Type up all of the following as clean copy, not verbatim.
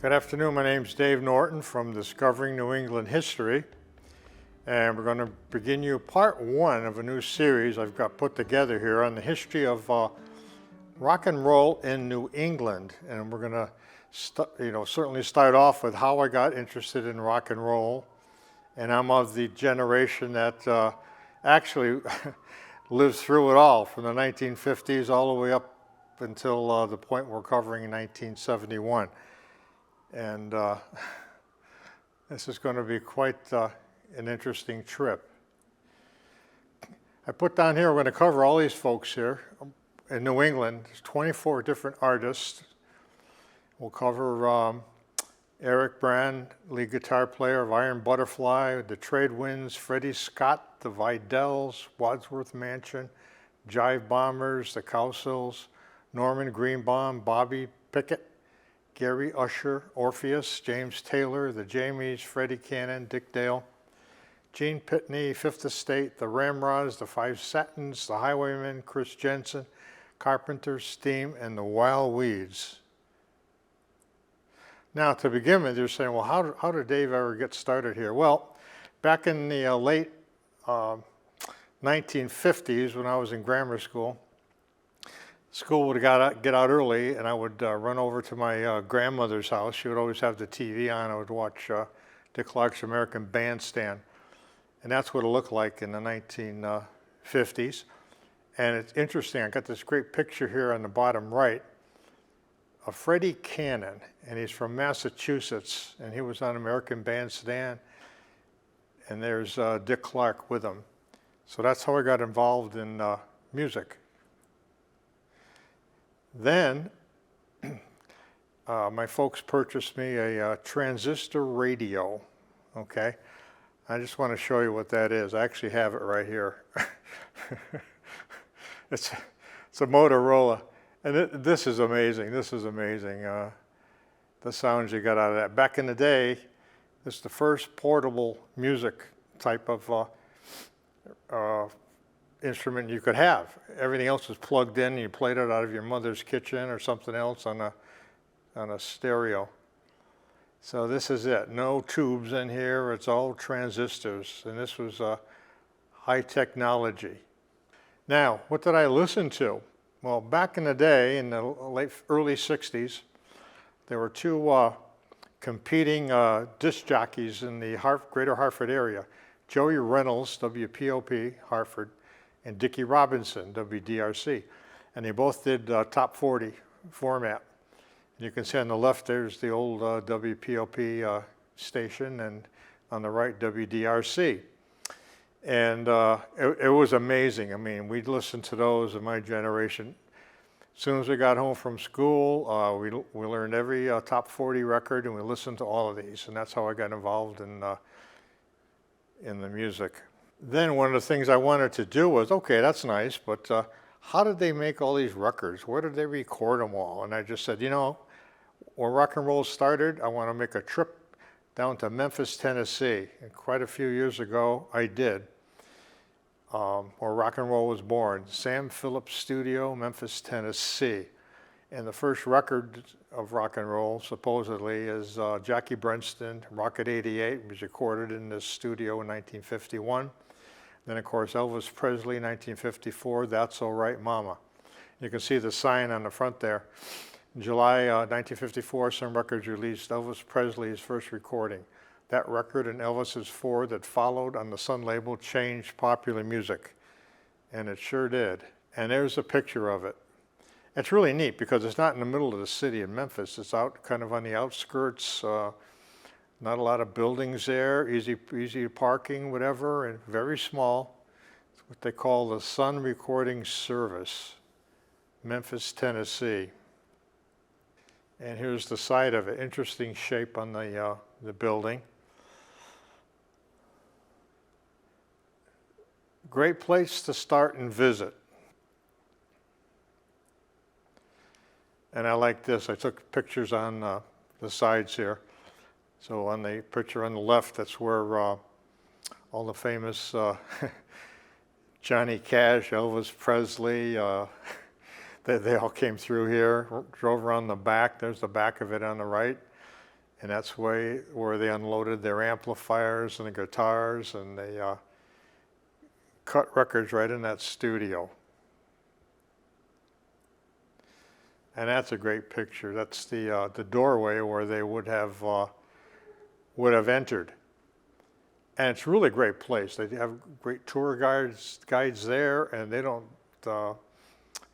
Good afternoon, my name's Dave Norton from Discovering New England History, and we're going to begin you part one of a new series I've got put together here on the history of rock and roll in New England. And we're going to certainly start off with how I got interested in rock and roll. And I'm of the generation that actually lived through it all, from the 1950s all the way up until the point we're covering in 1971. And this is going to be quite an interesting trip. I put down here, we're going to cover all these folks here in New England. There's 24 different artists. We'll cover Eric Brand, lead guitar player of Iron Butterfly, the Trade Winds, Freddie Scott, the Vidells, Wadsworth Mansion, Jive Bombers, the Cowsills, Norman Greenbaum, Bobby Pickett, Gary Usher, Orpheus, James Taylor, the Jamies, Freddie Cannon, Dick Dale, Gene Pitney, Fifth Estate, the Ramrods, the Five Satins, the Highwaymen, Chris Jensen, Carpenters, Steam, and the Wild Weeds. Now, to begin with, you're saying, well, how did Dave ever get started here? Well, back in the late 1950s, when I was in grammar school, school would get out early, and I would run over to my grandmother's house. She would always have the TV on. I would watch Dick Clark's American Bandstand, and that's what it looked like in the 1950s. And it's interesting, I got this great picture here on the bottom right of Freddie Cannon, and he's from Massachusetts, and he was on American Bandstand, and there's Dick Clark with him. So that's how I got involved in music. Then my folks purchased me a transistor radio, okay? I just want to show you what that is. I actually have it right here. It's a Motorola, and this is amazing. This is amazing, the sounds you got out of that. Back in the day, this is the first portable music type of instrument you could have. Everything else was plugged in. You played it out of your mother's kitchen or something else on a stereo. So this is it. No tubes in here. It's all transistors, and this was high technology. Now, what did I listen to? Well, back in the day, in the early 60s, there were two competing disc jockeys in the greater Hartford area. Joey Reynolds, WPOP, Hartford, and Dickie Robinson, WDRC. And they both did top 40 format. And you can see on the left, there's the old WPOP station, and on the right, WDRC. And it was amazing. I mean, we'd listen to those in my generation. As soon as we got home from school, we learned every top 40 record, and we listened to all of these. And that's how I got involved in the music. Then one of the things I wanted to do was, okay, that's nice, but how did they make all these records? Where did they record them all? And I just said, when rock and roll started, I want to make a trip down to Memphis, Tennessee. And quite a few years ago, I did, where rock and roll was born. Sam Phillips Studio, Memphis, Tennessee. And the first record of rock and roll, supposedly, is Jackie Brenston, Rocket 88. It was recorded in this studio in 1951. Then, of course, Elvis Presley, 1954, That's All Right, Mama. You can see the sign on the front there. In July 1954, Sun Records released Elvis Presley's first recording. That record and Elvis's four that followed on the Sun label changed popular music. And it sure did. And there's a picture of it. It's really neat because it's not in the middle of the city of Memphis. It's out kind of on the outskirts. Not a lot of buildings there, easy parking, whatever, and very small. It's what they call the Sun Recording Service, Memphis, Tennessee. And here's the side of it. Interesting shape on the building. Great place to start and visit. And I like this. I took pictures on the sides here. So on the picture on the left, that's where all the famous Johnny Cash, Elvis Presley, they all came through here, drove around the back. There's the back of it on the right. And that's where they unloaded their amplifiers and the guitars, and they cut records right in that studio. And that's a great picture. That's the doorway where they would have entered. And it's a really great place. They have great tour guides there, and they don't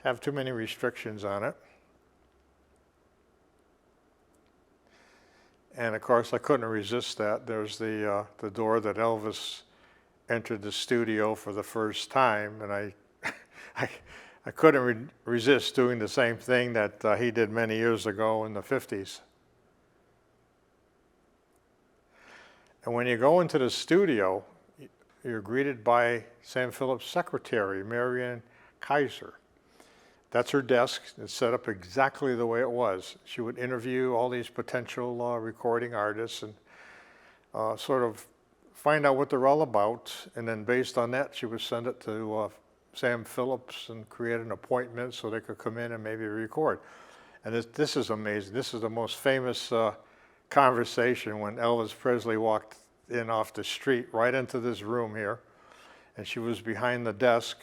have too many restrictions on it. And of course, I couldn't resist that. There's the door that Elvis entered the studio for the first time, and I couldn't resist doing the same thing that he did many years ago in the 50s. And when you go into the studio, you're greeted by Sam Phillips' secretary, Marian Kaiser. That's her desk. It's set up exactly the way it was. She would interview all these potential recording artists and sort of find out what they're all about. And then based on that, she would send it to Sam Phillips and create an appointment so they could come in and maybe record. And this is amazing. This is the most famous conversation when Elvis Presley walked in off the street right into this room here, and she was behind the desk.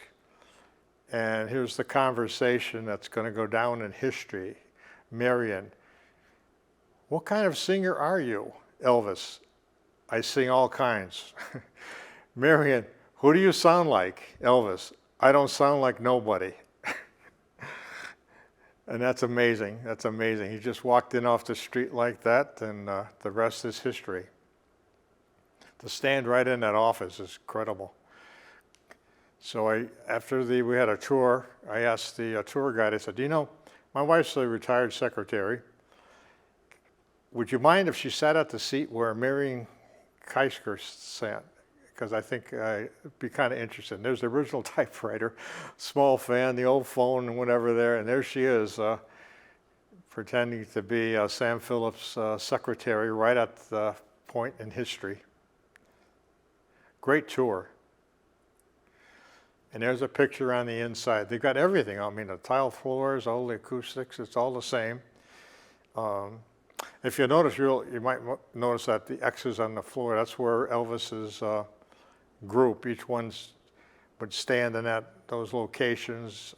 And here's the conversation that's going to go down in history. Marian, what kind of singer are you? Elvis, I sing all kinds. Marian, who do you sound like? Elvis, I don't sound like nobody. And that's amazing. That's amazing. He just walked in off the street like that, and the rest is history. To stand right in that office is incredible. So after we had a tour, I asked the tour guide, I said, you know, my wife's a retired secretary. Would you mind if she sat at the seat where Marian Kaiser sat? Because I think I'd be kind of interested. And there's the original typewriter, small fan, the old phone and whatever there, and there she is, pretending to be Sam Phillips' secretary right at the point in history. Great tour. And there's a picture on the inside. They've got everything. I mean, the tile floors, all the acoustics, it's all the same. If you notice, you might notice that the X's on the floor, that's where Elvis's group, each one would stand in those locations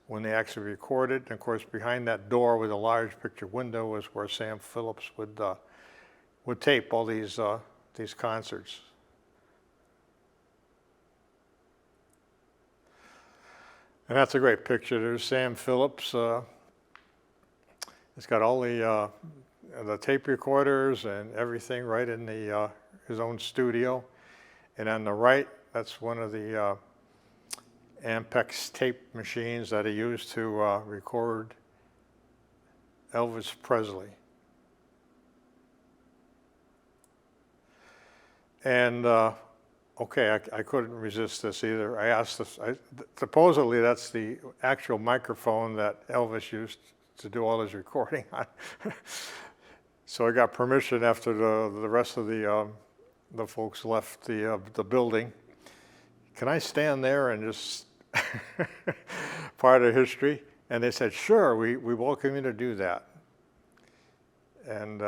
when they actually recorded. And of course, behind that door with a large picture window was where Sam Phillips would tape all these concerts. And that's a great picture. There's Sam Phillips. It's got all the tape recorders and everything right in his own studio. And on the right, that's one of the Ampex tape machines that he used to record Elvis Presley. And okay, I couldn't resist this either. I asked this, supposedly that's the actual microphone that Elvis used to do all his recording on. So I got permission after the rest of the folks left the building. Can I stand there and just part of history? And they said, sure, we welcome you to do that. And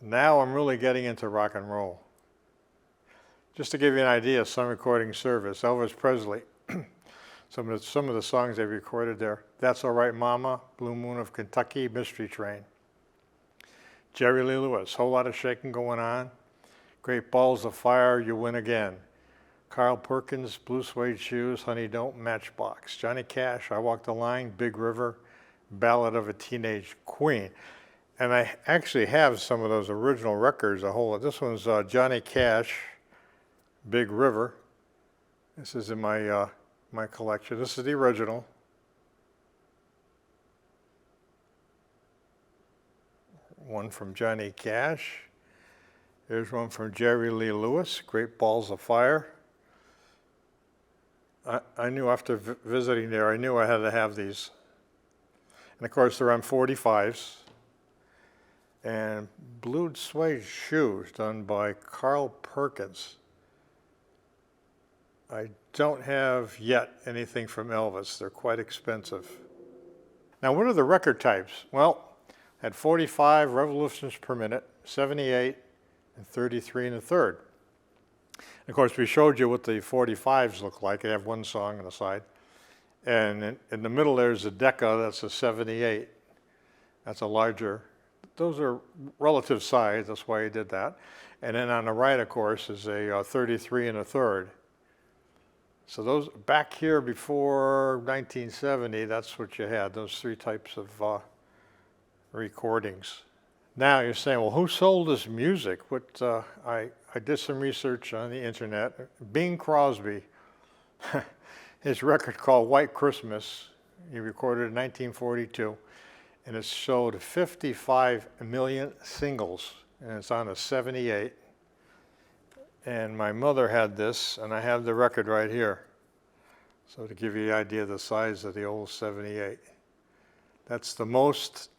now I'm really getting into rock and roll. Just to give you an idea, some recording service, Elvis Presley, some of the songs they recorded there, That's All Right Mama, Blue Moon of Kentucky, Mystery Train. Jerry Lee Lewis, Whole Lot of Shaking Going On, Great Balls of Fire, You Win Again. Carl Perkins, Blue Suede Shoes, Honey Don't, Matchbox. Johnny Cash, I Walk the Line, Big River, Ballad of a Teenage Queen. And I actually have some of those original records, this one's Johnny Cash, Big River. This is in my collection. This is the original. One from Johnny Cash. Here's one from Jerry Lee Lewis, Great Balls of Fire. I knew after visiting there, I knew I had to have these. And of course, they're on 45s. And Blue Suede Shoes, done by Carl Perkins. I don't have yet anything from Elvis. They're quite expensive. Now, what are the record types? Well, at 45 revolutions per minute, 78, and 33 and a third. Of course, we showed you what the 45s look like. They have one song on the side. And in the middle there's a Decca, that's a 78. That's a larger, those are relative size, that's why he did that. And then on the right, of course, is a 33 and a third. So those, back here before 1970, that's what you had, those three types of recordings. Now you're saying, well, who sold this music? I did some research on the internet. Bing Crosby, his record called White Christmas, he recorded in 1942, and it showed 55 million singles, and it's on a 78. And my mother had this, and I have the record right here. So to give you the idea of the size of the old 78. That's the most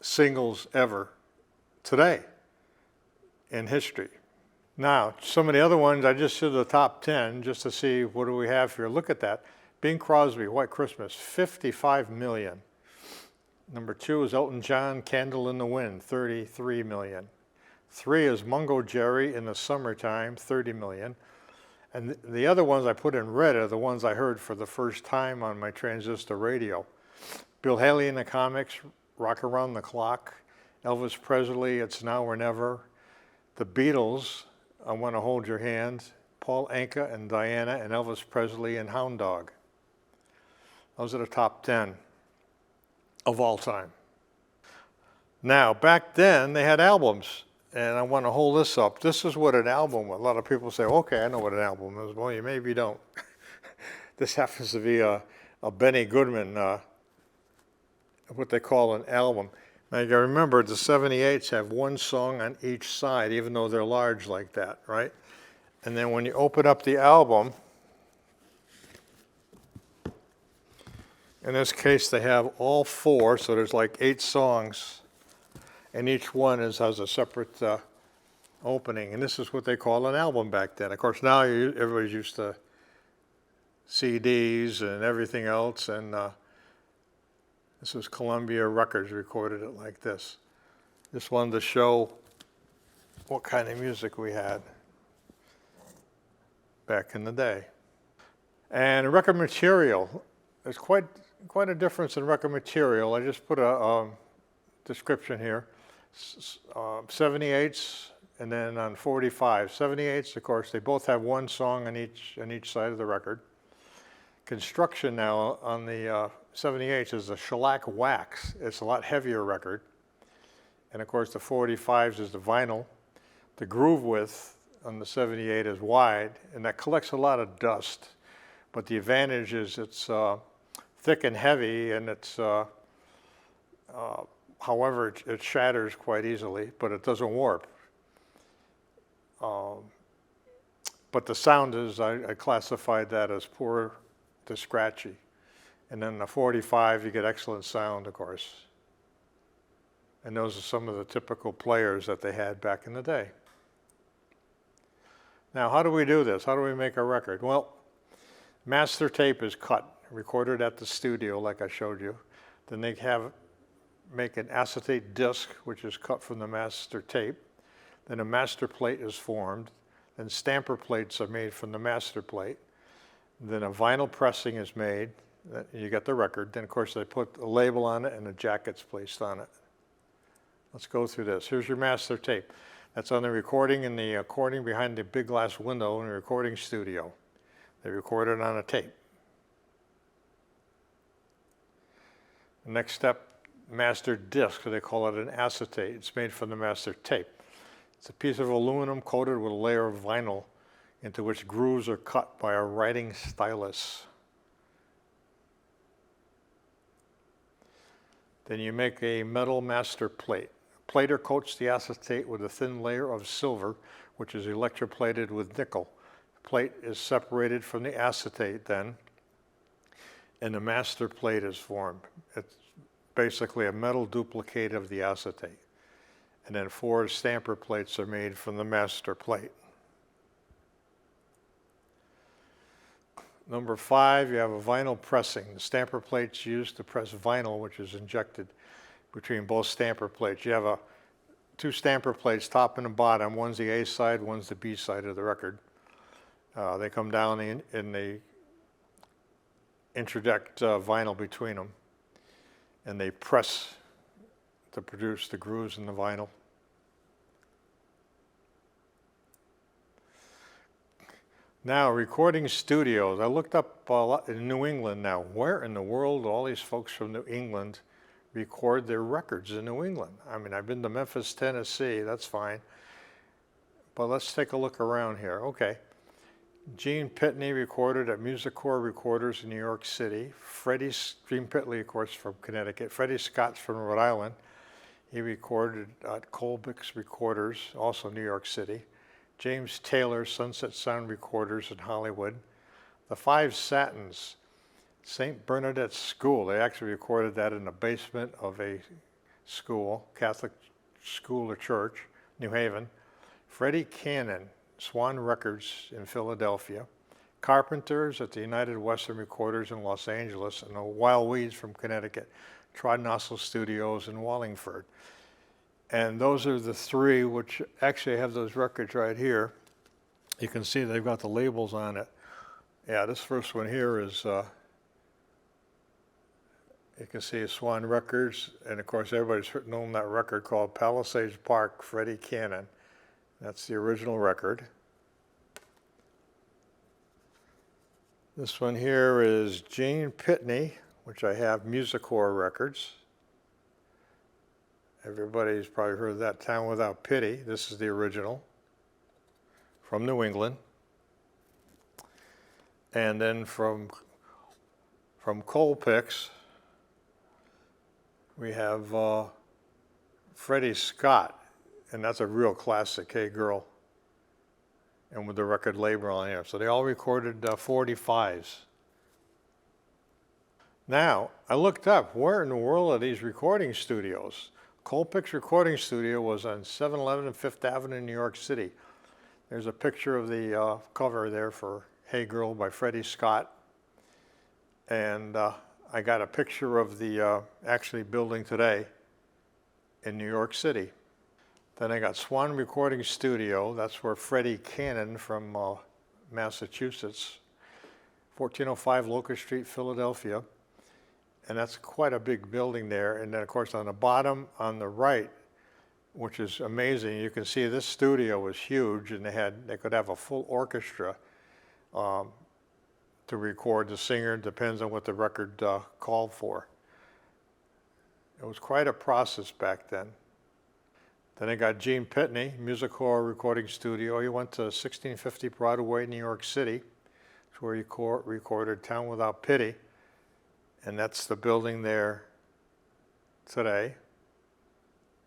singles ever today in history. Now, some of the other ones, I just did the top 10 just to see what do we have here. Look at that. Bing Crosby, White Christmas, 55 million. Number 2 is Elton John, Candle in the Wind, 33 million. 3 is Mungo Jerry, In the Summertime, 30 million. And the other ones I put in red are the ones I heard for the first time on my transistor radio. Bill Haley and the Comics, Rock Around the Clock. Elvis Presley, It's Now or Never. The Beatles, I Want to Hold Your Hand. Paul Anka and Diana, and Elvis Presley and Hound Dog. Those are the top 10 of all time. Now, back then, they had albums. And I want to hold this up. This is what an album was. A lot of people say, okay, I know what an album is. Well, you maybe don't. This happens to be a Benny Goodman, what they call an album. Now, you got to remember, the 78s have one song on each side, even though they're large like that, right? And then when you open up the album, in this case, they have all 4, so there's like 8 songs. And each one has a separate opening. And this is what they call an album back then. Of course, now everybody's used to CDs and everything else. And this was Columbia Records recorded it like this. Just wanted to show what kind of music we had back in the day. And record material, there's quite a difference in record material. I just put a description here. 78s and then on 45. 78s, of course, they both have one song on each side of the record. Construction now on the 78s is a shellac wax. It's a lot heavier record. And of course, the 45s is the vinyl. The groove width on the 78 is wide, and that collects a lot of dust. But the advantage is it's thick and heavy, and it's however, it shatters quite easily, but it doesn't warp. But the sound is, I classified that as poor to scratchy. And then the 45, you get excellent sound, of course. And those are some of the typical players that they had back in the day. Now, how do we do this? How do we make a record? Well, master tape is cut, recorded at the studio, like I showed you. Then they make an acetate disc, which is cut from the master tape. Then a master plate is formed. Then stamper plates are made from the master plate. Then a vinyl pressing is made. You get the record. Then, of course, they put a label on it and a jacket's placed on it. Let's go through this. Here's your master tape. That's on the recording in the recording behind the big glass window in the recording studio. They record it on a tape. The next step, master disc, they call it an acetate. It's made from the master tape. It's a piece of aluminum coated with a layer of vinyl into which grooves are cut by a writing stylus. Then you make a metal master plate. Plater coats the acetate with a thin layer of silver, which is electroplated with nickel. The plate is separated from the acetate then, and the master plate is formed. It's basically a metal duplicate of the acetate. And then 4 stamper plates are made from the master plate. Number 5, you have a vinyl pressing. The stamper plate's used to press vinyl, which is injected between both stamper plates. You have 2 stamper plates, top and the bottom. One's the A side, one's the B side of the record. They come down and they interject vinyl between them, and they press to produce the grooves in the vinyl. Now, recording studios. I looked up a lot in New England now. Where in the world do all these folks from New England record their records in New England? I mean, I've been to Memphis, Tennessee, that's fine. But let's take a look around here. Okay. Gene Pitney recorded at Musicorps Recorders in New York City. Gene Pitney, of course, from Connecticut. Freddie Scott's from Rhode Island. He recorded at Colbick's Recorders, also New York City. James Taylor, Sunset Sound Recorders in Hollywood. The Five Satins, St. Bernadette's School. They actually recorded that in the basement of a school, Catholic school or church, New Haven. Freddie Cannon, Swan Records in Philadelphia. Carpenters at the United Western Recorders in Los Angeles, and the Wild Weeds from Connecticut. Trodnossel Studios in Wallingford. And those are the 3 which actually have those records right here. You can see they've got the labels on it. Yeah, this first one here is, you can see Swan Records, and of course everybody's known that record called Palisades Park, Freddie Cannon. That's the original record. This one here is Gene Pitney, which I have Musicorps Records. Everybody's probably heard of that, Town Without Pity. This is the original from New England. And then from Colpix, we have Freddie Scott, and that's a real classic, Hey Girl, and with the record label on here. So they all recorded 45s. Now, I looked up, where in the world are these recording studios? Colpix Recording Studio was on 711 and 5th Avenue in New York City. There's a picture of the cover there for Hey Girl by Freddie Scott. And I got a picture of the actually building today in New York City. Then I got Swan Recording Studio. That's where Freddie Cannon from Massachusetts, 1405 Locust Street, Philadelphia. And that's quite a big building there. And then, of course, on the bottom, on the right, which is amazing, you can see this studio was huge, and they could have a full orchestra to record the singer. Depends on what the record called for. It was quite a process back then. Then I got Gene Pitney, Musicorps Recording Studio. He went to 1650 Broadway, New York City. That's where he recorded Town Without Pity. And that's the building there today.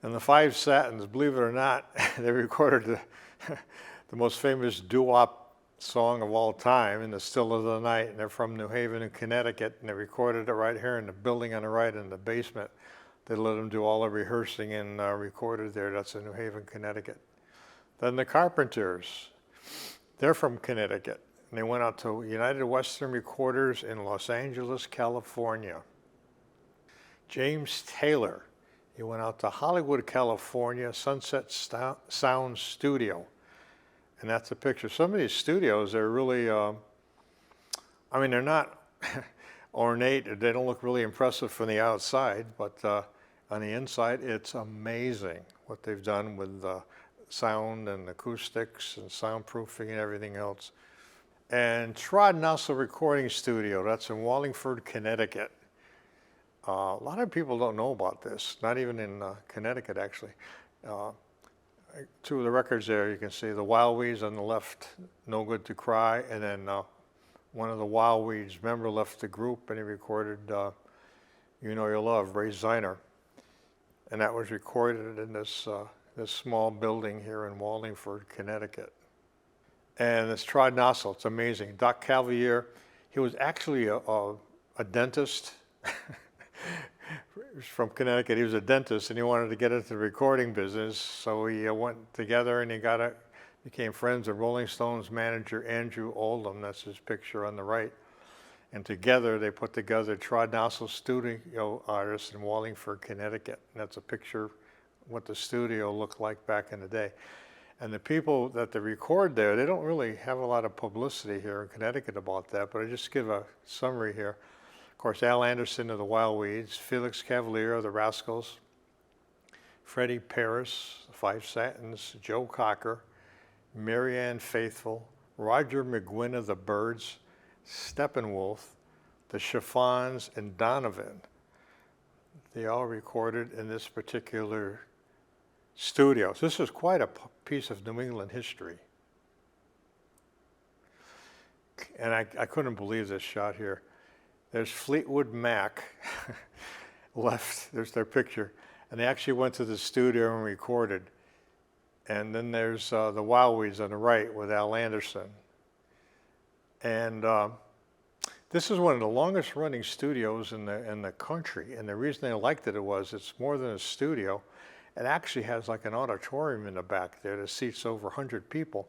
And the Five Satins, believe it or not, they recorded the most famous doo-wop song of all time, In the Still of the Night. And they're from New Haven in Connecticut, and they recorded it right here in the building on the right in the basement. They let them do all the rehearsing and recorded there. That's in New Haven, Connecticut. Then the Carpenters, they're from Connecticut. And they went out to United Western Recorders in Los Angeles, California. James Taylor, he went out to Hollywood, California, Sunset Sound Studio. And that's a picture. Some of these studios, they're really, I mean, they're not ornate. They don't look really impressive from the outside, but on the inside, it's amazing what they've done with sound and acoustics and soundproofing and everything else. And Trodnossel Recording Studio, that's in Wallingford, Connecticut. A lot of people don't know about this, not even in Connecticut, actually. 2 of the records there, you can see the Wild Weeds on the left, No Good to Cry, and then one of the Wild Weeds member left the group, and he recorded You Know Your Love, Ray Ziner. And that was recorded in this small building here in Wallingford, Connecticut. And this Trodnossel, it's amazing. Doc Cavalier, he was actually a dentist. He was from Connecticut. He was a dentist, and he wanted to get into the recording business. So we went together, and he became friends with Rolling Stones manager Andrew Oldham. That's his picture on the right. And together they put together Trodnassel Studio Artists in Wallingford, Connecticut. And that's a picture of what the studio looked like back in the day. And the people that they record there, they don't really have a lot of publicity here in Connecticut about that, but I just give a summary here. Of course, Al Anderson of the Wild Weeds, Felix Cavalier of the Rascals, Freddie Paris, the Five Satins, Joe Cocker, Marianne Faithfull, Roger McGuinn of the Byrds, Steppenwolf, the Chiffons, and Donovan. They all recorded in this particular studio. So this is quite a piece of New England history. And I couldn't believe this shot here. There's Fleetwood Mac left, there's their picture. And they actually went to the studio and recorded. And then there's the Wild Weeds on the right with Al Anderson. And this is one of the longest running studios in the country. And the reason they liked it was it's more than a studio. It actually has like an auditorium in the back there that seats over 100 people.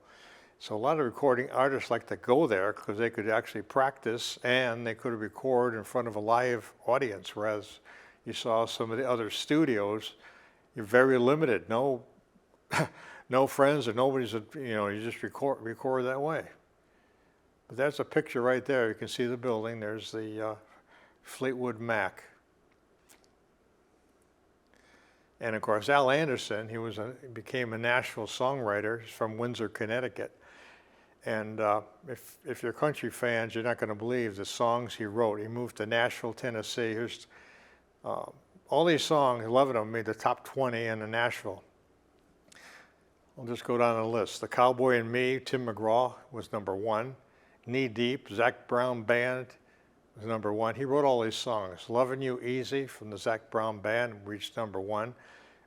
So a lot of recording artists like to go there because they could actually practice and they could record in front of a live audience, whereas you saw some of the other studios, you're very limited. No, no friends or nobody's, you just record that way. But that's a picture right there. You can see the building. There's the Fleetwood Mac. And of course, Al Anderson, he became a Nashville songwriter. He's from Windsor, Connecticut. And if you're country fans, you're not going to believe the songs he wrote. He moved to Nashville, Tennessee. Here's all these songs, 11 of them made the top 20 in Nashville. I'll just go down the list. The Cowboy and Me, Tim McGraw was #1. Knee Deep, Zac Brown Band was #1. He wrote all these songs. Lovin' You Easy from the Zac Brown Band reached #1.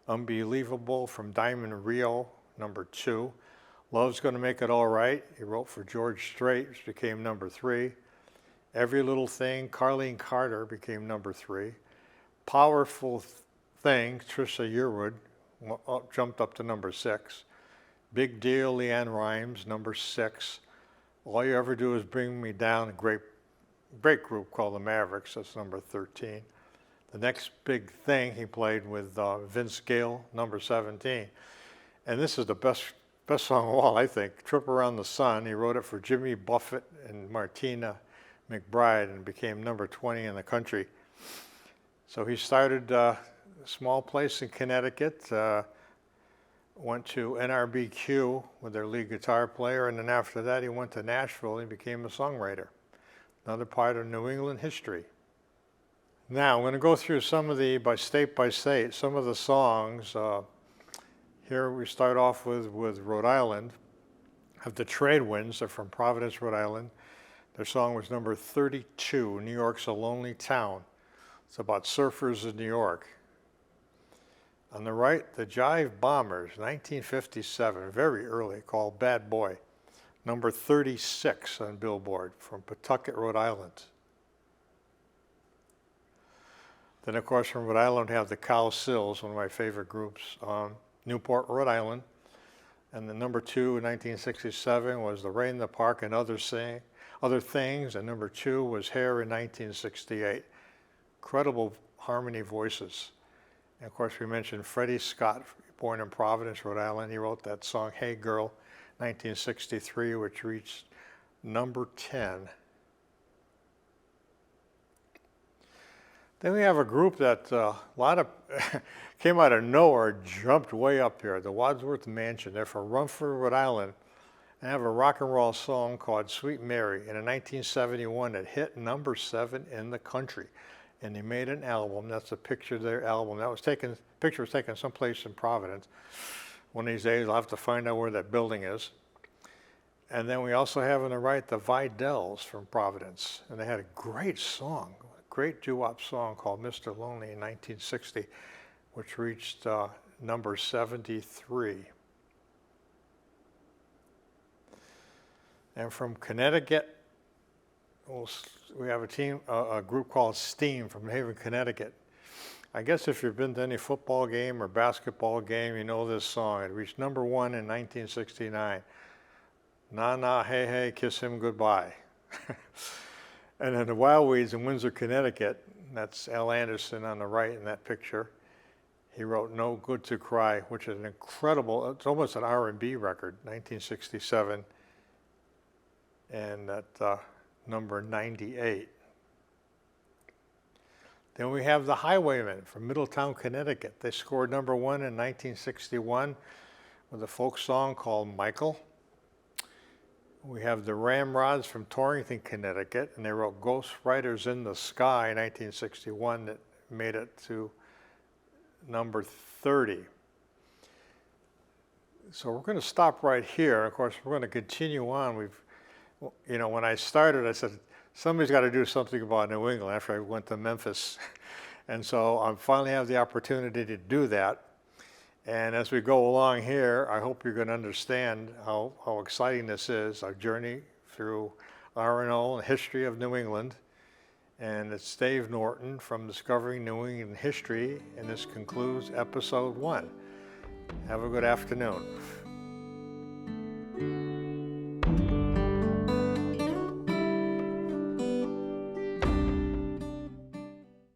Unbelievable from Diamond Rio, #2. Love's Gonna Make It All Right, he wrote for George Strait, which became #3. Every Little Thing, Carlene Carter became #3. Powerful Thing, Trisha Yearwood, jumped up to #6. Big Deal, Leanne Rimes, #6. All You Ever Do Is Bring Me Down, a great group called the Mavericks, that's #13. The Next Big Thing he played with Vince Gill, #17. And this is the best song of all, I think, Trip Around the Sun. He wrote it for Jimmy Buffett and Martina McBride and became #20 in the country. So he started a small place in Connecticut, went to NRBQ with their lead guitar player, and then after that he went to Nashville and became a songwriter. Another part of New England history. Now I'm going to go through some of the, by state, some of the songs. Here we start off with Rhode Island. Have the Trade Winds, they're from Providence, Rhode Island. Their song was #32, New York's a Lonely Town. It's about surfers in New York. On the right, the Jive Bombers, 1957, very early, called Bad Boy. #36 on Billboard, from Pawtucket, Rhode Island. Then, of course, from Rhode Island, we have the Cow Sills, one of my favorite groups, Newport, Rhode Island. And the #2 in 1967 was The Rain in the Park and Other Things. And #2 was Hair in 1968. Incredible harmony voices. And of course, we mentioned Freddie Scott, born in Providence, Rhode Island. He wrote that song, Hey Girl, 1963, which reached #10. Then we have a group that a lot of came out of nowhere, jumped way up here, the Wadsworth Mansion. They're from Rumford, Rhode Island, and have a rock and roll song called Sweet Mary. And in 1971, it hit #7 in the country. And they made an album. That's a picture of their album. Picture was taken someplace in Providence. One of these days, I'll have to find out where that building is. And then we also have on the right the Vidells from Providence. And they had a great song, a great doo-wop song called Mr. Lonely in 1960, which reached #73. And from Connecticut, we have a group called Steam from Haven, Connecticut. I guess if you've been to any football game or basketball game, you know this song. It reached #1 in 1969. Na Na Hey Hey Kiss Him Goodbye. And then the Wild Weeds in Windsor, Connecticut, that's Al Anderson on the right in that picture. He wrote No Good to Cry, which is an incredible, it's almost an R&B record, 1967, and at number 98. Then we have the Highwaymen from Middletown, Connecticut. They scored number 1 in 1961 with a folk song called Michael. We have the Ramrods from Torrington, Connecticut, and they wrote Ghost Riders in the Sky in 1961 that made it to number 30. So we're going to stop right here. Of course, we're going to continue on. When I started, I said, somebody's got to do something about New England after I went to Memphis. And so I finally have the opportunity to do that. And as we go along here, I hope you're going to understand how exciting this is, our journey through R&O and history of New England. And it's Dave Norton from Discovering New England History, and this concludes episode 1. Have a good afternoon.